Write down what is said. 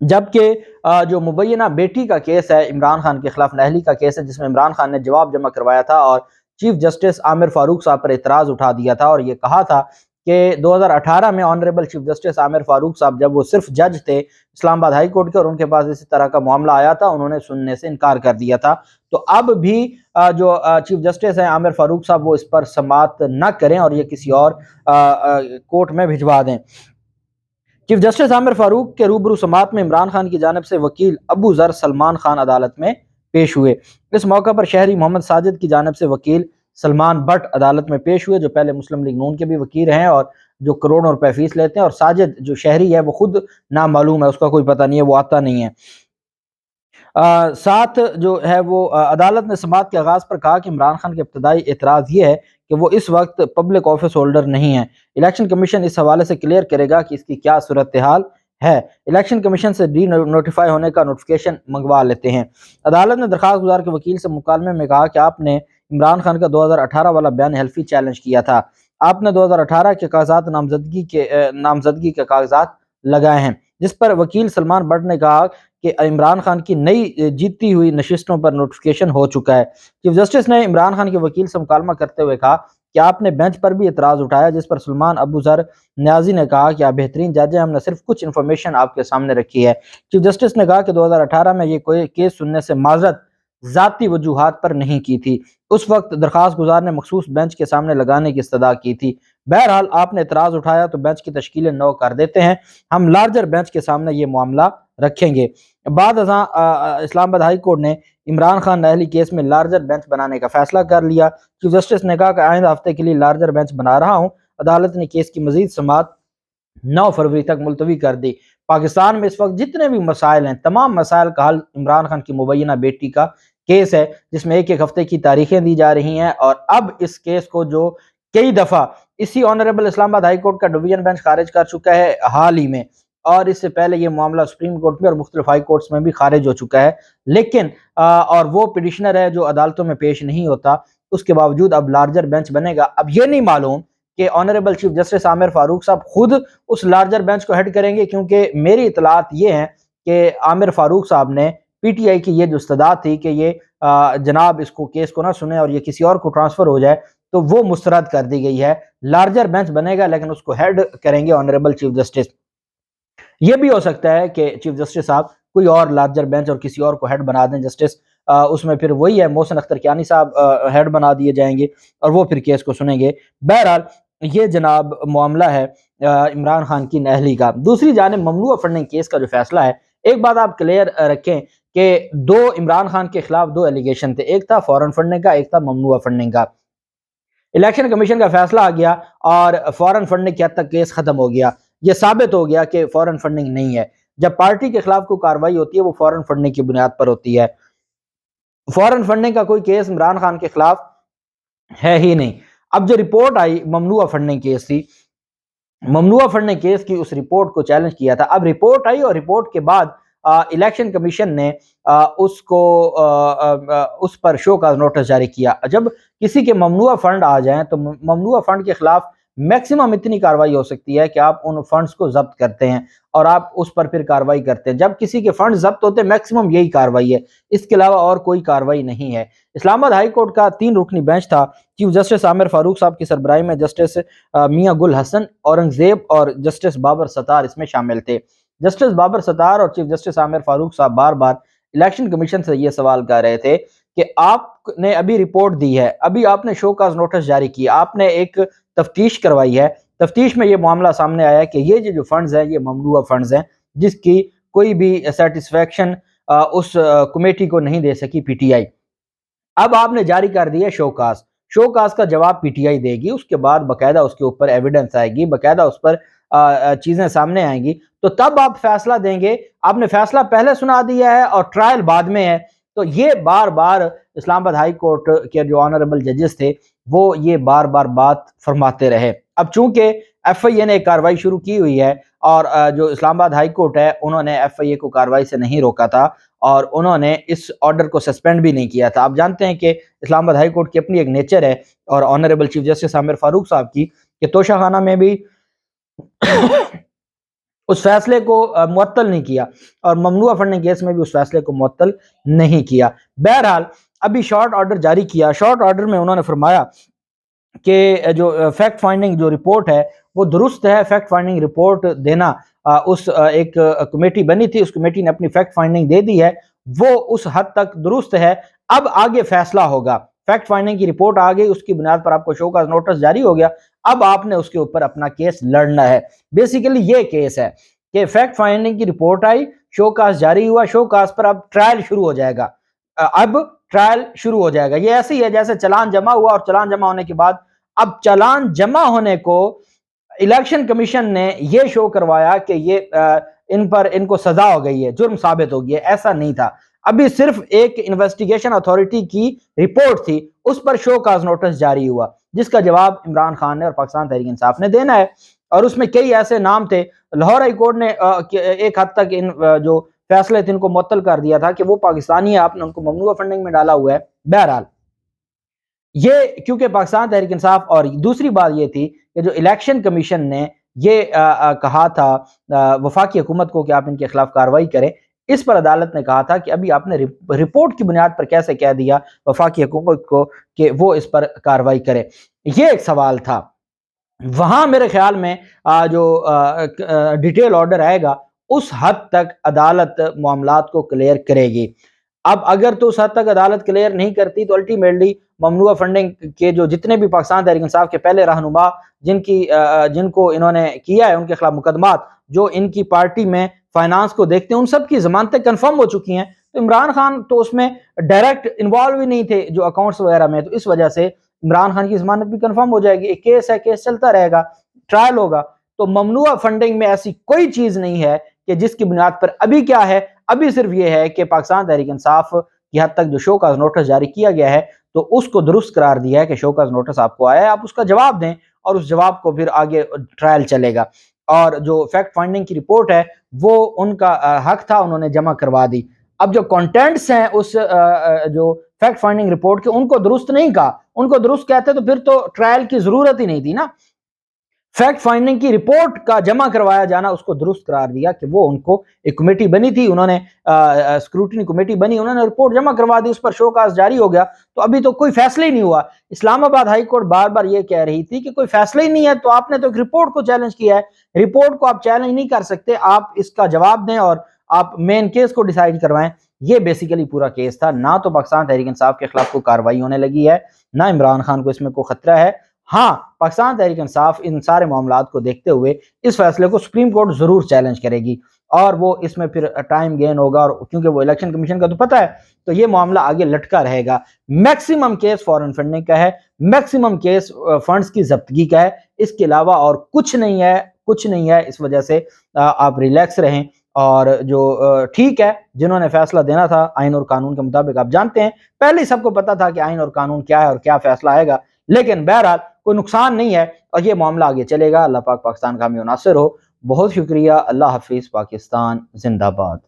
جبکہ جو مبینہ بیٹی کا کیس ہے عمران خان کے خلاف، نہلی کا کیس ہے، جس میں عمران خان نے جواب جمع کروایا تھا اور چیف جسٹس عامر فاروق صاحب پر اعتراض اٹھا دیا تھا اور یہ کہا تھا کہ 2018 میں آنریبل چیف جسٹس عامر فاروق صاحب جب وہ صرف جج تھے اسلام آباد ہائی کورٹ کے اور ان کے پاس اسی طرح کا معاملہ آیا تھا، انہوں نے سننے سے انکار کر دیا تھا۔ تو اب بھی جو چیف جسٹس ہیں عامر فاروق صاحب وہ اس پر سماعت نہ کریں اور یہ کسی اور کورٹ میں بھجوا دیں۔ چیف جسٹس عامر فاروق کے روبرو سماعت میں عمران خان کی جانب سے وکیل ابو ذر سلمان خان عدالت میں پیش ہوئے۔ اس موقع پر شہری محمد ساجد کی جانب سے وکیل سلمان بٹ عدالت میں پیش ہوئے، جو پہلے مسلم لیگ نون کے بھی وکیل ہیں اور جو کروڑوں روپے فیس لیتے ہیں، اور ساجد جو شہری ہے وہ خود نامعلوم ہے، اس کا کوئی پتہ نہیں ہے، وہ آتا نہیں ہے۔ ساتھ جو ہے وہ عدالت نے سماعت کے آغاز پر کہا کہ عمران خان کے ابتدائی اعتراض یہ ہے کہ وہ اس وقت پبلک آفس ہولڈر نہیں ہے۔ الیکشن کمیشن اس حوالے سے کلیئر کرے گا کہ اس کی کیا صورتحال ہے۔ الیکشن کمیشن سے ڈی نوٹیفائی ہونے کا نوٹیفیکیشن منگوا لیتے ہیں۔ عدالت نے درخواست گزار کے وکیل سے مکالمے میں کہا کہ آپ نے عمران خان کا 2018 والا بیان حلفی چیلنج کیا تھا۔ آپ نے 2018 کے کاغذات نامزدگی کے کاغذات لگائے ہیں، جس پر وکیل سلمان بٹ نے کہا کہ عمران خان کی نئی جیتی ہوئی نشستوں پر نوٹیفیکیشن ہو چکا ہے۔ چیف جسٹس نے عمران خان کے وکیل سے مکالمہ کرتے ہوئے کہا کہ آپ نے بینچ پر بھی اعتراض اٹھایا، جس پر سلمان ابو ذر نیازی نے کہا کہ آپ بہترین جج ہیں، ہم نے صرف کچھ انفارمیشن آپ کے سامنے رکھی ہے۔ چیف جسٹس نے کہا کہ 2018 میں یہ کوئی کیس سننے سے معذرت ذاتی وجوہات پر نہیں کی تھی، اس وقت درخواست گزار نے مخصوص بینچ کے سامنے لگانے کی استدعا کی تھی۔ بہرحال آپ نے اعتراض اٹھایا تو بینچ کی تشکیل نو کر دیتے ہیں، ہم لارجر بینچ کے سامنے یہ معاملہ رکھیں گے۔ بعد ازاں اسلام آباد ہائی کورٹ نے عمران خان نہلی کیس میں لارجر بینچ بنانے کا فیصلہ کر لیا۔ چیف جسٹس نے کہا کہ آئندہ ہفتے کے لیے لارجر بینچ بنا رہا ہوں۔ عدالت نے کیس کی مزید سماعت 9 فروری تک ملتوی کر دی۔ پاکستان میں اس وقت جتنے بھی مسائل ہیں، تمام مسائل کا حل عمران خان کی مبینہ بیٹی کا کیس ہے، جس میں ایک ایک ہفتے کی تاریخیں دی جا رہی ہیں، اور اب اس کیس کو جو کئی دفعہ اسی آنریبل اسلام آباد ہائی کورٹ کا ڈویژن بینچ خارج کر چکا ہے حال ہی میں، اور اس سے پہلے یہ معاملہ سپریم کورٹ میں اور مختلف ہائی کورٹس میں بھی خارج ہو چکا ہے، لیکن اور وہ پٹیشنر ہے جو عدالتوں میں پیش نہیں ہوتا، اس کے باوجود اب لارجر بینچ بنے گا۔ اب یہ نہیں معلوم کہ آنریبل چیف جسٹس عامر فاروق صاحب خود اس لارجر بینچ کو ہیڈ کریں گے، کیونکہ میری اطلاعات یہ ہیں کہ عامر فاروق صاحب نے پی ٹی آئی کی یہ جو استدعا تھی کہ یہ جناب اس کو کیس کو نہ سنیں اور یہ کسی اور کو ٹرانسفر ہو جائے، تو وہ مسترد کر دی گئی ہے۔ لارجر بینچ بنے گا لیکن اس کو ہیڈ کریں گے آنریبل چیف جسٹس۔ یہ بھی ہو سکتا ہے کہ چیف جسٹس صاحب کوئی اور لارجر بینچ اور کسی اور کو ہیڈ بنا دیں جسٹس، اس میں پھر وہی ہے محسن اختر کیانی صاحب ہیڈ بنا دیے جائیں گے اور وہ پھر کیس کو سنیں گے۔ بہرحال یہ جناب معاملہ ہے عمران خان کی نہلی کا۔ دوسری جانب ممنوع فنڈنگ کیس کا جو فیصلہ ہے، ایک بات آپ کلیئر رکھیں کہ عمران خان کے خلاف دو ایلیگیشن تھے، ایک تھا فورن فنڈنگ کا، ایک تھا ممنوع فنڈنگ کا۔ الیکشن کمیشن کا فیصلہ آ گیا اور فورن فنڈنگ کے حد تک کیس ختم ہو گیا، یہ ثابت ہو گیا کہ فورن فنڈنگ نہیں ہے۔ جب پارٹی کے خلاف کوئی کارروائی ہوتی ہے وہ فورن فنڈنگ کی بنیاد پر ہوتی ہے، فورن فنڈنگ کا کوئی کیس عمران خان کے خلاف ہے ہی نہیں۔ اب جو رپورٹ آئی ممنوع فنڈنگ کیس تھی، ممنوع فنڈنگ کیس کی اس رپورٹ کو چیلنج کیا تھا۔ اب رپورٹ آئی اور رپورٹ کے بعد الیکشن کمیشن نے اس پر شو کاز نوٹس جاری کیا۔ جب کسی کے ممنوع فنڈ آ جائیں تو ممنوع فنڈ کے خلاف میکسیمم اتنی کاروائی ہو سکتی ہے کہ آپ ان فنڈز کو ضبط کرتے ہیں اور آپ اس پر پھر کاروائی کرتے ہیں۔ جب کسی کے فنڈ ضبط ہوتے ہیں میکسیمم یہی کاروائی ہے، اس کے علاوہ اور کوئی کاروائی نہیں ہے۔ اسلام آباد ہائی کورٹ کا 3 رکنی بینچ تھا، چیف جسٹس عامر فاروق صاحب کی سربراہی میں جسٹس میاں گل حسن اورنگزیب اور جسٹس بابر ستار اس میں شامل تھے۔ جسٹس بابر ستار اور چیف جسٹس عامر فاروق صاحب بار بار الیکشن کمیشن سے یہ سوال کر رہے تھے کہ آپ نے ابھی رپورٹ دی ہے، ابھی آپ نے شو کاز نوٹس جاری کیا، آپ نے ایک تفتیش کروائی ہے، تفتیش میں یہ معاملہ سامنے آیا کہ یہ جو فنڈز ہیں یہ ممنوع فنڈز ہیں، جس کی کوئی بھی سیٹسفیکشن اس کمیٹی کو نہیں دے سکی پی ٹی آئی۔ اب آپ نے جاری کر دیا شو کاز کا جواب پی ٹی آئی دے گی، اس کے بعد باقاعدہ اس کے اوپر ایویڈنس آئے گی، باقاعدہ اس پر چیزیں سامنے آئیں گی، تو تب آپ فیصلہ دیں گے۔ آپ نے فیصلہ پہلے سنا دیا ہے اور ٹرائل بعد میں ہے، تو یہ بار بار اسلام آباد ہائی کورٹ کے جو آنریبل ججز تھے وہ یہ بار بار بات فرماتے رہے۔ اب چونکہ ایف آئی اے نے ایک کاروائی شروع کی ہوئی ہے اور جو اسلام آباد ہائی کورٹ ہے انہوں نے ایف آئی اے کو کاروائی سے نہیں روکا تھا اور انہوں نے اس آرڈر کو سسپینڈ بھی نہیں کیا تھا۔ آپ جانتے ہیں کہ اسلام آباد ہائی کورٹ کی اپنی ایک نیچر ہے اور آنریبل چیف جسٹس عامر فاروق صاحب کی، کہ توشہ خانہ میں بھی اس فیصلے کو معطل نہیں کیا، اور ممنوع فنڈنگ کیس میں بھی اس فیصلے کو معطل نہیں کیا۔ بہرحال ابھی شارٹ آرڈر جاری کیا، شارٹ آرڈر میں انہوں نے فرمایا کہ جو فیکٹ فائنڈنگ جو رپورٹ ہے وہ درست ہے، فیکٹ فائنڈنگ رپورٹ دینا اس ایک کمیٹی بنی تھی، اس کمیٹی نے اپنی فیکٹ فائنڈنگ دے دی ہے، وہ اس حد تک درست ہے، اب آگے فیصلہ ہوگا۔ فیکٹ فائنڈنگ کی رپورٹ آ گئی، اس کی بنیاد پر آپ کو شو کاز نوٹس جاری ہو گیا، اب آپ نے اس کے اوپر اپنا کیس لڑنا ہے۔ بیسیکلی یہ کیس ہے کہ فیکٹ فائنڈنگ کی رپورٹ آئی، شو کاز جاری ہوا، شو کاز پر اب ٹرائل شروع ہو جائے گا، اب ٹرائل شروع ہو جائے گا۔ یہ ایسی ہے جیسے چلان جمع ہوا، اور چلان جمع ہونے کے بعد اب چلان جمع ہونے کو الیکشن کمیشن نے یہ شو کروایا کہ یہ ان کو سزا ہو گئی ہے، جرم ثابت ہو گیا ہے، ایسا نہیں تھا۔ ابھی صرف ایک انویسٹیگیشن اتھارٹی کی رپورٹ تھی، اس پر شو کاز نوٹس جاری ہوا، جس کا جواب عمران خان نے اور پاکستان تحریک انصاف نے دینا ہے، اور اس میں کئی ایسے نام تھے۔ لاہور ہائی کورٹ نے ایک حد تک ان جو فیصلے تھے ان کو معطل کر دیا تھا کہ وہ پاکستانی ہیں، آپ نے ان کو ممنوع فنڈنگ میں ڈالا ہوا ہے۔ بہرحال یہ کیونکہ پاکستان تحریک انصاف، اور دوسری بات یہ تھی کہ جو الیکشن کمیشن نے یہ کہا تھا وفاقی حکومت کو کہ آپ ان کے خلاف کارروائی کریں، اس پر عدالت نے کہا تھا کہ ابھی آپ نے رپورٹ کی بنیاد پر کیسے کہہ دیا وفاقی حکومت کو کہ وہ اس پر کارروائی کرے، یہ ایک سوال تھا۔ وہاں میرے خیال میں جو ڈیٹیل آرڈر آئے گا اس حد تک عدالت معاملات کو کلیئر کرے گی۔ اب اگر تو اس حد تک عدالت کلیئر نہیں کرتی تو الٹیمیٹلی ممنوع فنڈنگ کے جو جتنے بھی پاکستان تحریک انصاف کے پہلے رہنما جن کو انہوں نے کیا ہے ان کے خلاف مقدمات، جو ان کی پارٹی میں فائنانس کو دیکھتے ہیں، ان سب کی ضمانتیں کنفرم ہو چکی ہیں، تو عمران خان تو اس میں ڈائریکٹ انوالو ہی نہیں تھے جو اکاؤنٹس وغیرہ میں، تو اس وجہ سے عمران خان کی ضمانت بھی کنفرم ہو جائے گی۔ ایک کیس ہے، کیس چلتا رہے گا، ٹرائل ہوگا۔ تو ممنوع فنڈنگ میں ایسی کوئی چیز نہیں ہے کہ جس کی بنیاد پر ابھی کیا ہے، ابھی صرف یہ ہے کہ پاکستان تحریک انصاف کی حد تک جو شو کاز نوٹس جاری کیا گیا ہے تو اس کو درست قرار دیا ہے کہ شو کاز نوٹس آپ کو آیا ہے، آپ اس کا جواب دیں، اور اس جواب کو پھر آگے ٹرائل چلے گا۔ اور جو فیکٹ فائنڈنگ کی رپورٹ ہے وہ ان کا حق تھا، انہوں نے جمع کروا دی۔ اب جو کانٹینٹس ہیں اس جو فیکٹ فائنڈنگ رپورٹ کے، ان کو درست نہیں کہا، ان کو درست کہتے تو پھر تو ٹرائل کی ضرورت ہی نہیں تھی نا۔ فیکٹ فائنڈنگ کی رپورٹ کا جمع کروایا جانا اس کو درست قرار دیا کہ وہ ان کو ایک کمیٹی بنی تھی، انہوں نے اسکروٹنی کمیٹی بنی، انہوں نے رپورٹ جمع کروا دی، اس پر شو کاز جاری ہو گیا، تو ابھی تو کوئی فیصلہ ہی نہیں ہوا۔ اسلام آباد ہائی کورٹ بار بار یہ کہہ رہی تھی کہ کوئی فیصلہ ہی نہیں ہے، تو آپ نے تو ایک رپورٹ کو چیلنج کیا ہے، رپورٹ کو آپ چیلنج نہیں کر سکتے، آپ اس کا جواب دیں اور آپ مین کیس کو ڈیسائیڈ کروائیں۔ یہ بیسیکلی پورا کیس تھا، نہ تو پاکستان تحریک انصاف کے خلاف کوئی کارروائی ہونے لگی ہے، نہ عمران خان کو اس میں کوئی خطرہ ہے۔ ہاں، پاکستان تحریک انصاف ان سارے معاملات کو دیکھتے ہوئے اس فیصلے کو سپریم کورٹ ضرور چیلنج کرے گی، اور وہ اس میں پھر ٹائم گین ہوگا، اور کیونکہ وہ الیکشن کمیشن کا تو پتہ ہے، تو یہ معاملہ آگے لٹکا رہے گا۔ میکسیمم کیس فارن فنڈنگ کا ہے، میکسیمم کیس فنڈز کی ضبطگی کا ہے، اس کے علاوہ اور کچھ نہیں ہے، کچھ نہیں ہے۔ اس وجہ سے آپ ریلیکس رہیں، اور جو ٹھیک ہے، جنہوں نے فیصلہ دینا تھا آئین اور قانون کے مطابق، آپ جانتے ہیں پہلے ہی سب کو پتا تھا کہ آئین اور قانون کیا ہے اور کیا فیصلہ آئے گا، لیکن بہرحال کوئی نقصان نہیں ہے، اور یہ معاملہ آگے چلے گا۔ اللہ پاک پاکستان کا حامی و ناصر ہو۔ بہت شکریہ، اللہ حافظ، پاکستان زندہ باد۔